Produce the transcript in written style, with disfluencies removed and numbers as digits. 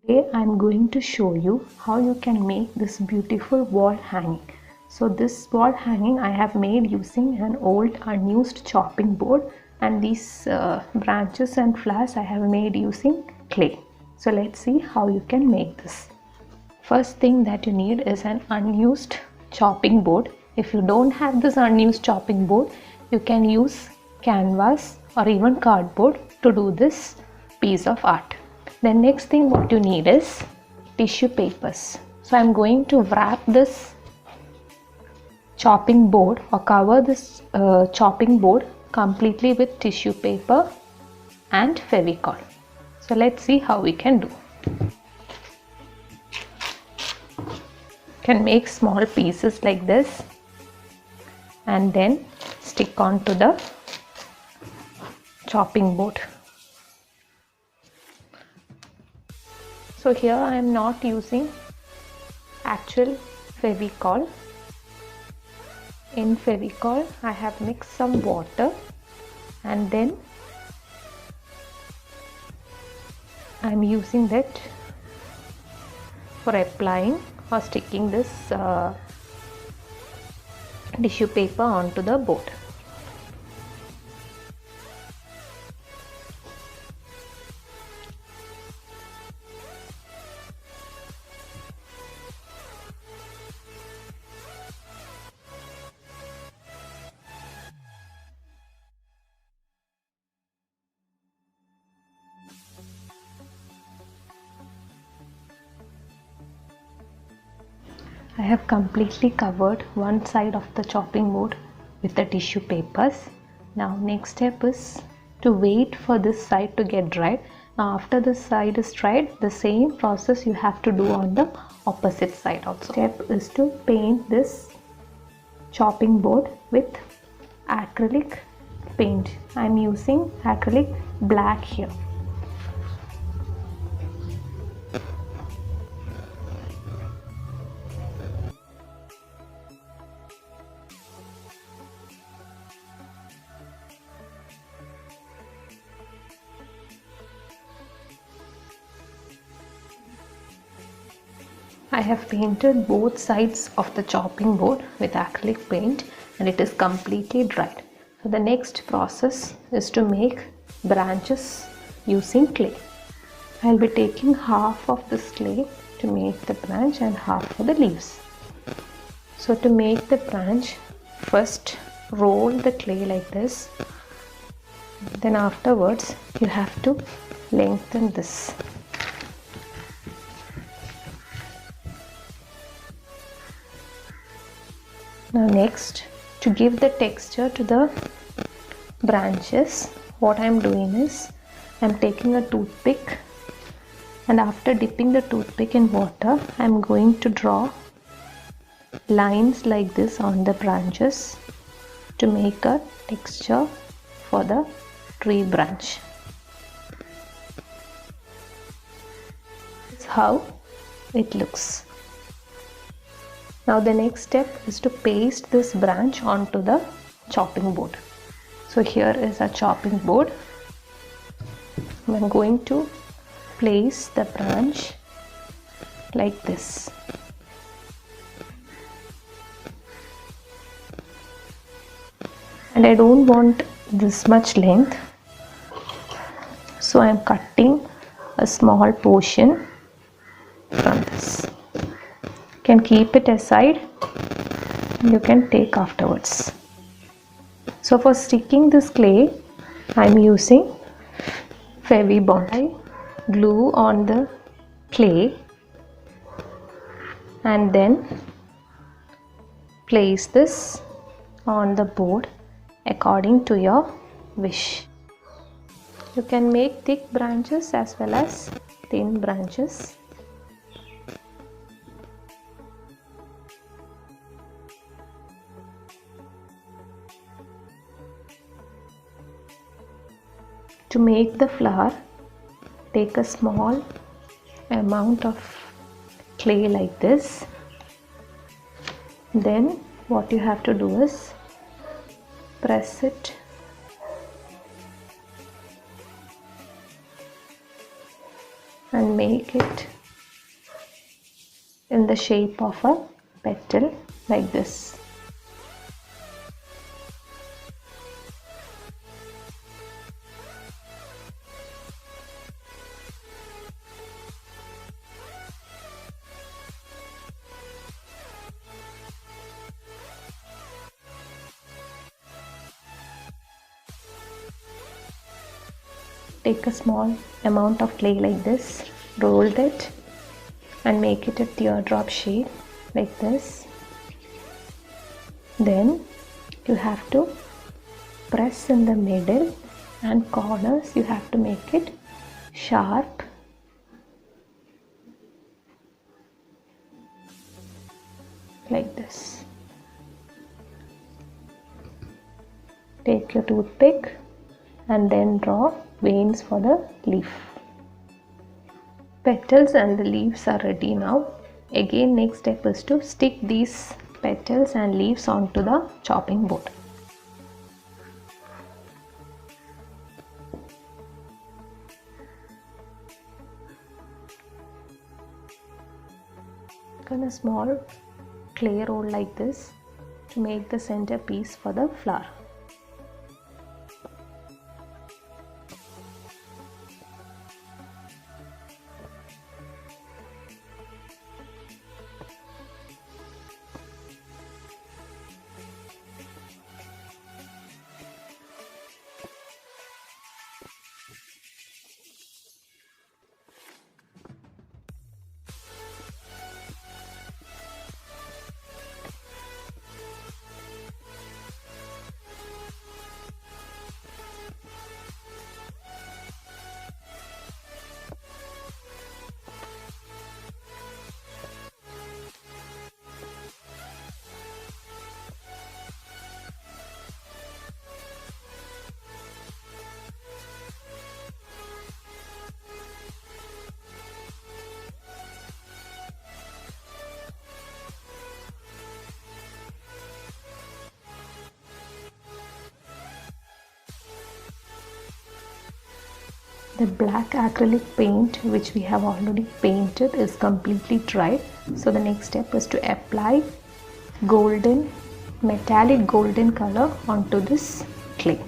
Today I am going to show you how you can make this beautiful wall hanging. So this wall hanging I have made using an old unused chopping board, and these branches and flowers I have made using clay. So let's see how you can make this. First thing that you need is an unused chopping board. If you don't have this unused chopping board, you can use canvas or even cardboard to do this piece of art. The next thing what you need is tissue papers. So I'm going to wrap this chopping board or cover this chopping board completely with tissue paper and Fevicol. So let's see how we can do. You can make small pieces like this and then stick onto the chopping board. So here I am not using actual Fevicol. In Fevicol I have mixed some water and then I am using that for applying or sticking this tissue paper onto the board. I have completely covered one side of the chopping board with the tissue papers. Now next step is to wait for this side to get dried. Now after this side is dried, the same process you have to do on the opposite side also. Step is to paint this chopping board with acrylic paint. I am using acrylic black here. I have painted both sides of the chopping board with acrylic paint and it is completely dried. So the next process is to make branches using clay. I will be taking half of this clay to make the branch and half for the leaves. So to make the branch, first roll the clay like this. Then afterwards you have to lengthen this. Now next, to give the texture to the branches, what I am doing is I am taking a toothpick, and after dipping the toothpick in water I am going to draw lines like this on the branches to make a texture for the tree branch. This is how it looks. Now the next step is to paste this branch onto the chopping board. So here is a chopping board. I am going to place the branch like this. And I don't want this much length, so I am cutting a small portion from this. You can keep it aside and you can take afterwards. So for sticking this clay I am using Fevibond. I glue on the clay and then place this on the board according to your wish. You can make thick branches as well as thin branches. To make the flower, take a small amount of clay like this. Then what you have to do is press it and and make it in the shape of a petal like this. Take a small amount of clay like this, roll it and make it a teardrop shape like this. Then you have to press in the middle and corners, you have to make it sharp like this. Take your toothpick and then draw veins for the leaf. Petals and the leaves are ready now. Again, next step is to stick these petals and leaves onto the chopping board. Cut a small clay roll like this to make the center piece for the flower. The black acrylic paint which we have already painted is completely dry. So the next step is to apply metallic golden color onto this clay.